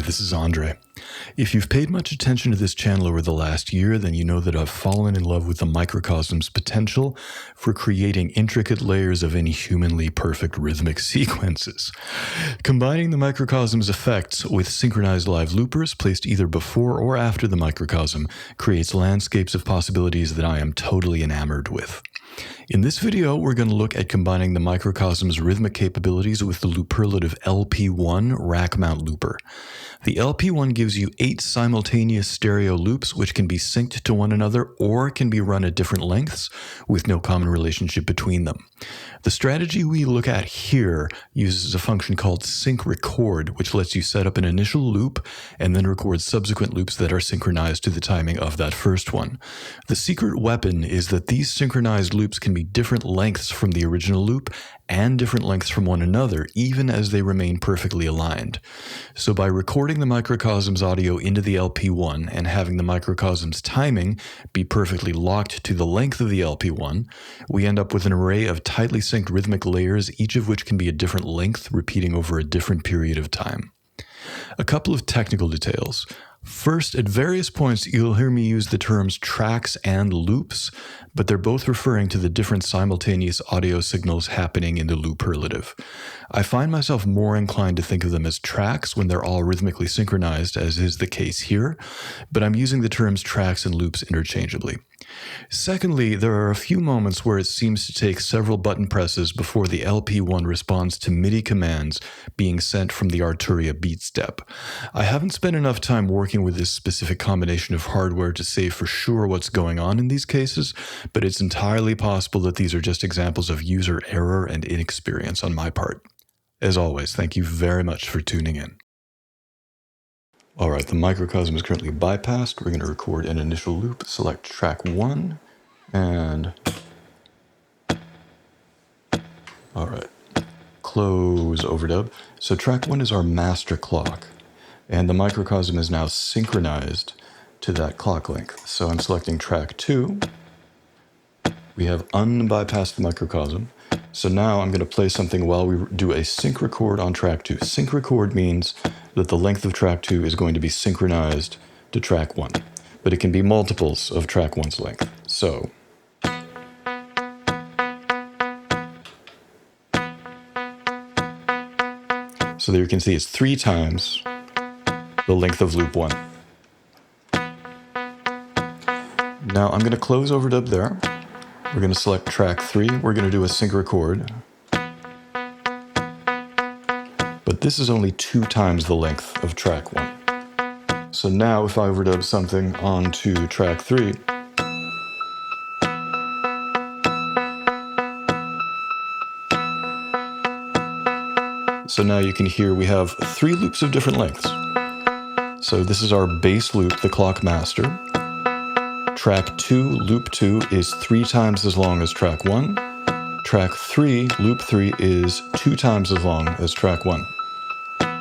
this is Andre. If you've paid much attention to this channel over the last year, then you know that I've fallen in love with the Microcosm's potential for creating intricate layers of inhumanly perfect rhythmic sequences. Combining the Microcosm's effects with synchronized live loopers placed either before or after the Microcosm creates landscapes of possibilities that I am totally enamored with. In this video, we're going to look at combining the Microcosm's rhythmic capabilities with the Looperlative LP1 rack mount looper. The LP1 gives you 8 simultaneous stereo loops which can be synced to one another or can be run at different lengths with no common relationship between them. The strategy we look at here uses a function called sync record, which lets you set up an initial loop and then record subsequent loops that are synchronized to the timing of that first one. The secret weapon is that these synchronized loops can be different lengths from the original loop and different lengths from one another, even as they remain perfectly aligned. So by recording the Microcosm's audio into the LP1 and having the Microcosm's timing be perfectly locked to the length of the LP1, we end up with an array of tightly synced rhythmic layers, each of which can be a different length, repeating over a different period of time. A couple of technical details. First, at various points, you'll hear me use the terms tracks and loops, but they're both referring to the different simultaneous audio signals happening in the Looperlative. I find myself more inclined to think of them as tracks when they're all rhythmically synchronized, as is the case here, but I'm using the terms tracks and loops interchangeably. Secondly, there are a few moments where it seems to take several button presses before the LP1 responds to MIDI commands being sent from the Arturia beat step. I haven't spent enough time working with this specific combination of hardware to say for sure what's going on in these cases, but it's entirely possible that these are just examples of user error and inexperience on my part. As always, thank you very much for tuning in. All right, the Microcosm is currently bypassed. We're going to record an initial loop, select track 1, and all right, close overdub. So track 1 is our master clock, and the Microcosm is now synchronized to that clock length. So I'm selecting track 2. We have unbypassed the Microcosm. So now I'm going to play something while we do a sync record on track 2. Sync record means that the length of track 2 is going to be synchronized to track 1, but it can be multiples of track 1's length. So there you can see it's 3 times the length of loop 1. Now I'm going to close overdub there. We're going to select track 3. We're going to do a sync record. But this is only 2 times the length of track 1. So now if I overdub something onto track 3, so now you can hear we have 3 loops of different lengths. So this is our bass loop, the clock master. Track 2, loop 2, is 3 times as long as track 1. Track 3, loop 3, is 2 times as long as track 1.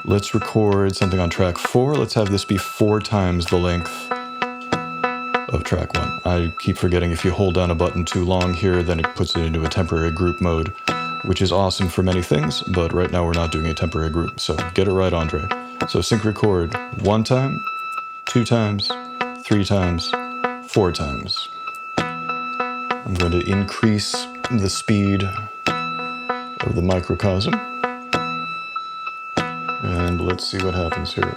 Let's record something on track 4. Let's have this be 4 times the length of track 1. I keep forgetting if you hold down a button too long here, then it puts it into a temporary group mode, which is awesome for many things, but right now we're not doing a temporary group, so get it right, Andre. So sync record 1 time, 2 times, 3 times, 4 times. I'm going to increase the speed of the Microcosm. And let's see what happens here.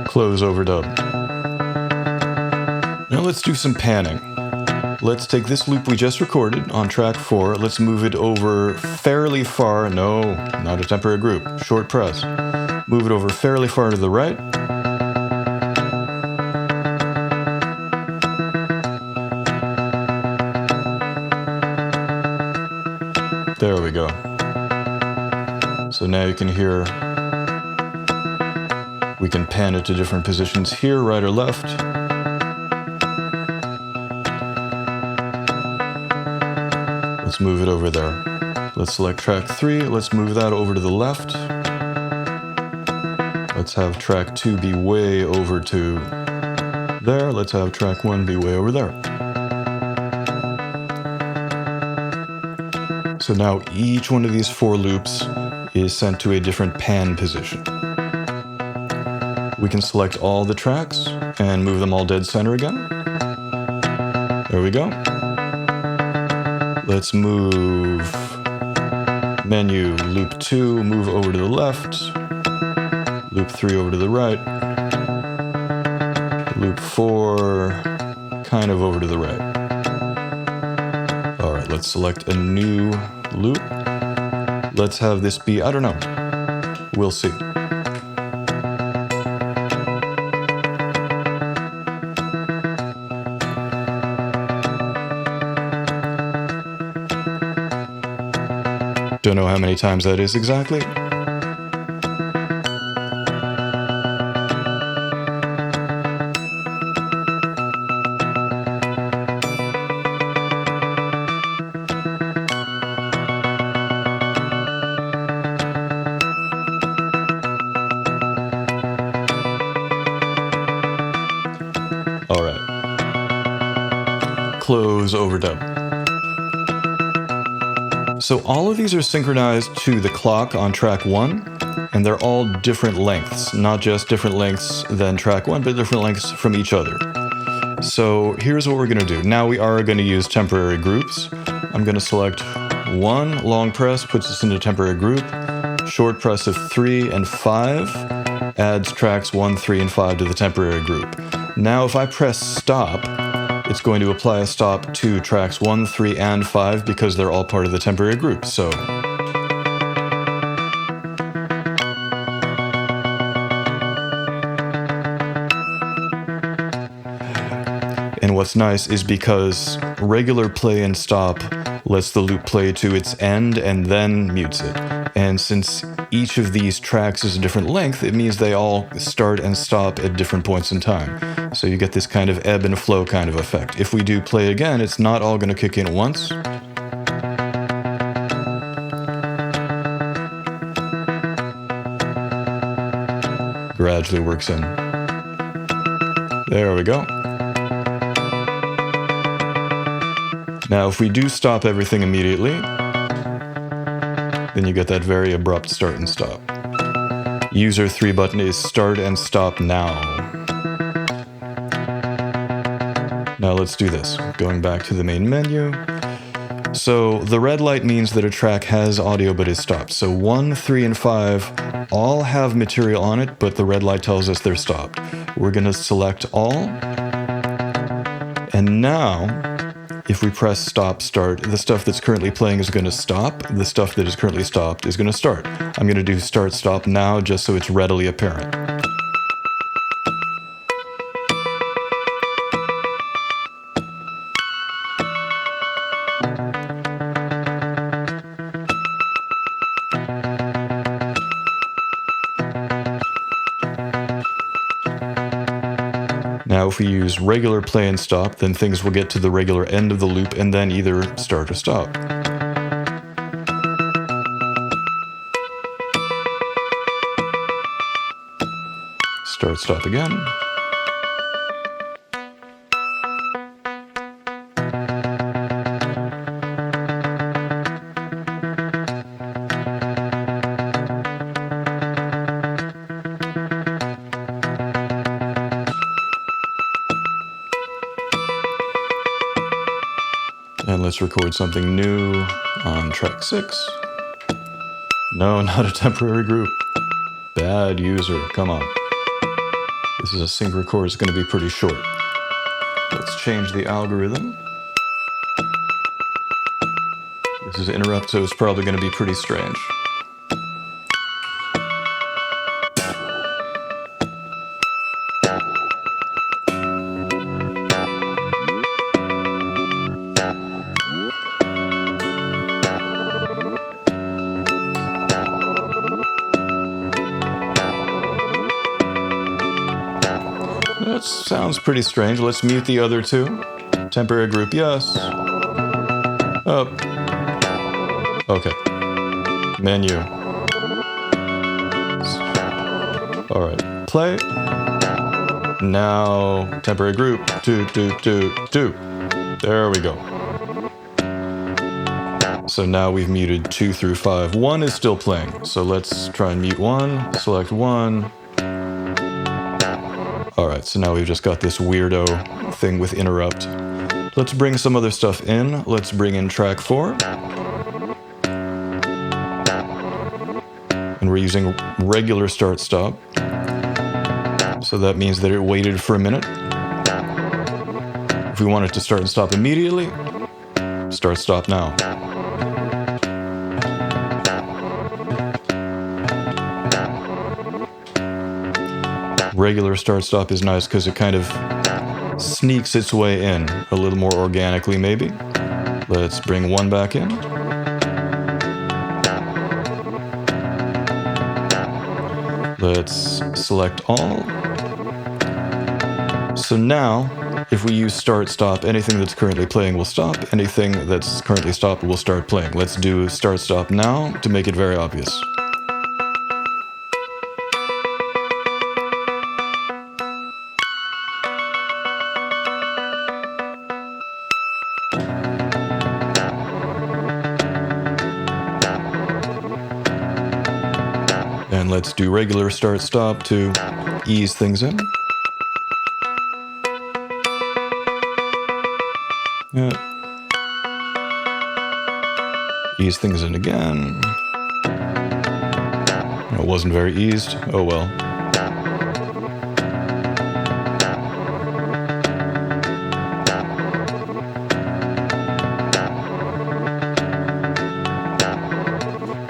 Close overdub. Now let's do some panning. Let's take this loop we just recorded on track 4. Let's move it over fairly far. No, not a temporary group. Short press. Move it over fairly far to the right. There we go. So now you can hear we can pan it to different positions here, right or left. Let's move it over there. Let's select track 3. Let's move that over to the left. Let's have track 2 be way over to there. Let's have track 1 be way over there. So now each one of these 4 loops is sent to a different pan position. We can select all the tracks and move them all dead center again. There we go. Let's move menu loop 2, move over to the left, loop 3 over to the right, loop 4 kind of over to the right. All right, let's select a new loop. Let's have this be, I don't know, we'll see. Don't know how many times that is exactly. All right. Close overdub. So all of these are synchronized to the clock on track 1, and they're all different lengths, not just different lengths than track 1, but different lengths from each other. So here's what we're going to do. Now we are going to use temporary groups. I'm going to select 1, long press puts us into temporary group, short press of 3 and 5 adds tracks 1, 3, and 5 to the temporary group. Now if I press stop, it's going to apply a stop to tracks 1, 3, and 5 because they're all part of the temporary group. So and what's nice is because regular play and stop lets the loop play to its end and then mutes it. And since each of these tracks is a different length, it means they all start and stop at different points in time. So you get this kind of ebb and flow kind of effect. If we do play again, it's not all going to kick in at once. Gradually works in. There we go. Now if we do stop everything immediately, then you get that very abrupt start and stop. User 3 button is start and stop now. Now let's do this. Going back to the main menu. So the red light means that a track has audio but is stopped. So 1, 3, and 5 all have material on it, but the red light tells us they're stopped. We're going to select all. And now, if we press stop, start, the stuff that's currently playing is going to stop. The stuff that is currently stopped is going to start. I'm going to do start, stop now just so it's readily apparent. Now if we use regular play and stop, then things will get to the regular end of the loop and then either start or stop. Start, stop again. And let's record something new on track 6. No, not a temporary group. Bad user, come on. This is a sync record, it's going to be pretty short. Let's change the algorithm. This is interrupt, so it's probably going to be pretty strange. That sounds pretty strange. Let's mute the other two. Temporary group, yes. Up. Okay. Menu. All right, play. Now, temporary group, 2, 2, 2, 2. There we go. So now we've muted 2 through 5. 1 is still playing, so let's try and mute 1, select 1. All right, so now we've just got this weirdo thing with interrupt. Let's bring some other stuff in. Let's bring in track 4. And we're using regular start-stop. So that means that it waited for a minute. If we want it to start and stop immediately, start-stop now. Regular start-stop is nice because it kind of sneaks its way in a little more organically, maybe. Let's bring 1 back in. Let's select all. So now, if we use start-stop, anything that's currently playing will stop. Anything that's currently stopped will start playing. Let's do start-stop now to make it very obvious. And let's do regular start-stop to ease things in. Yeah. Ease things in again. It wasn't very eased. Oh well.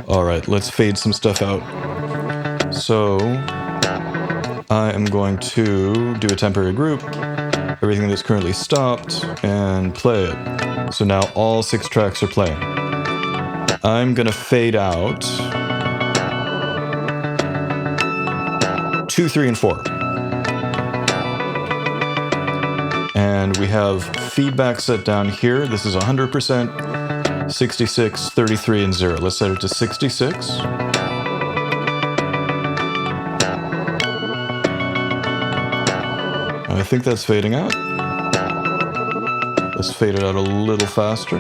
All right, let's fade some stuff out. So I am going to do a temporary group, everything that's currently stopped, and play it. So now all 6 tracks are playing. I'm going to fade out 2, 3, and 4. And we have feedback set down here. This is 100%, 66, 33, and 0. Let's set it to 66. I think that's fading out. Let's fade it out a little faster.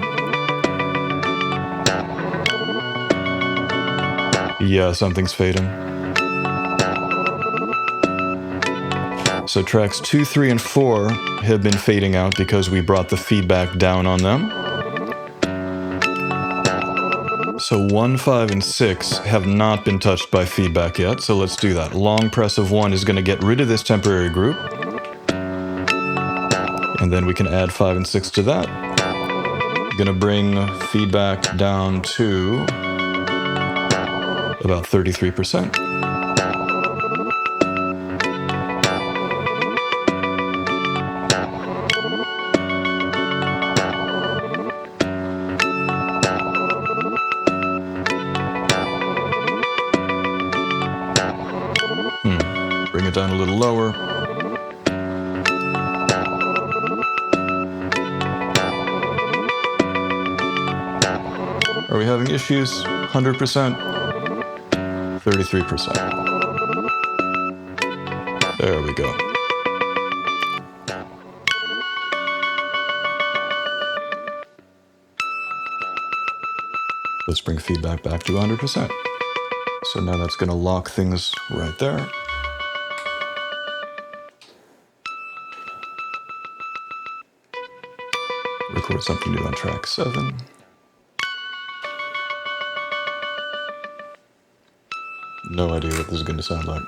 Yeah, something's fading. So tracks 2, 3, and 4 have been fading out because we brought the feedback down on them. So 1, 5, and 6 have not been touched by feedback yet, so let's do that. Long press of 1 is going to get rid of this temporary group. And then we can add 5 and 6 to that. I'm going to bring feedback down to about 33%. Bring it down a little lower. Are we having issues? 100%, 33%. There we go. Let's bring feedback back to 100%. So now that's going to lock things right there. Record something new on track 7. No idea what this is going to sound like.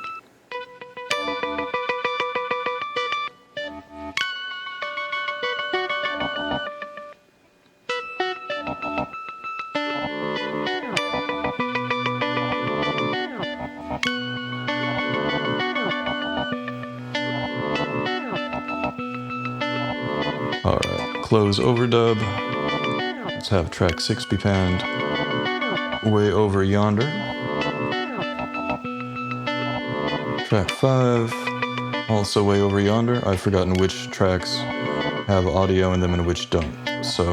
All right, close overdub. Let's have track 6 be panned way over yonder. Track 5, also way over yonder. I've forgotten which tracks have audio in them and which don't. So,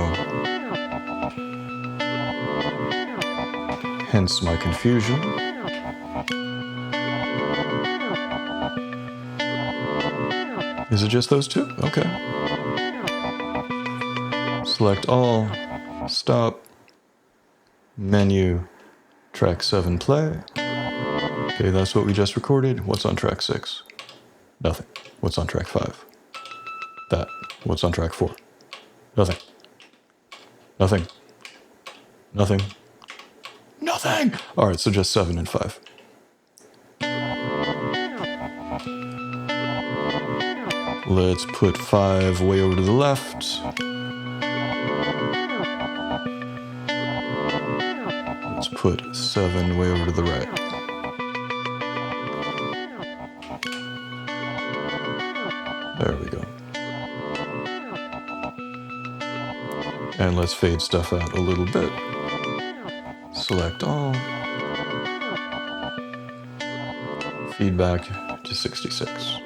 hence my confusion. Is it just those two? Okay. Select all, stop, menu, track 7 play. Okay, that's what we just recorded. What's on track 6? Nothing. What's on track 5? That. What's on track 4? Nothing. Nothing. Nothing. Nothing! Alright, so just 7 and 5. Let's put 5 way over to the left. Let's put 7 way over to the right. There we go. And let's fade stuff out a little bit. Select all. Feedback to 66.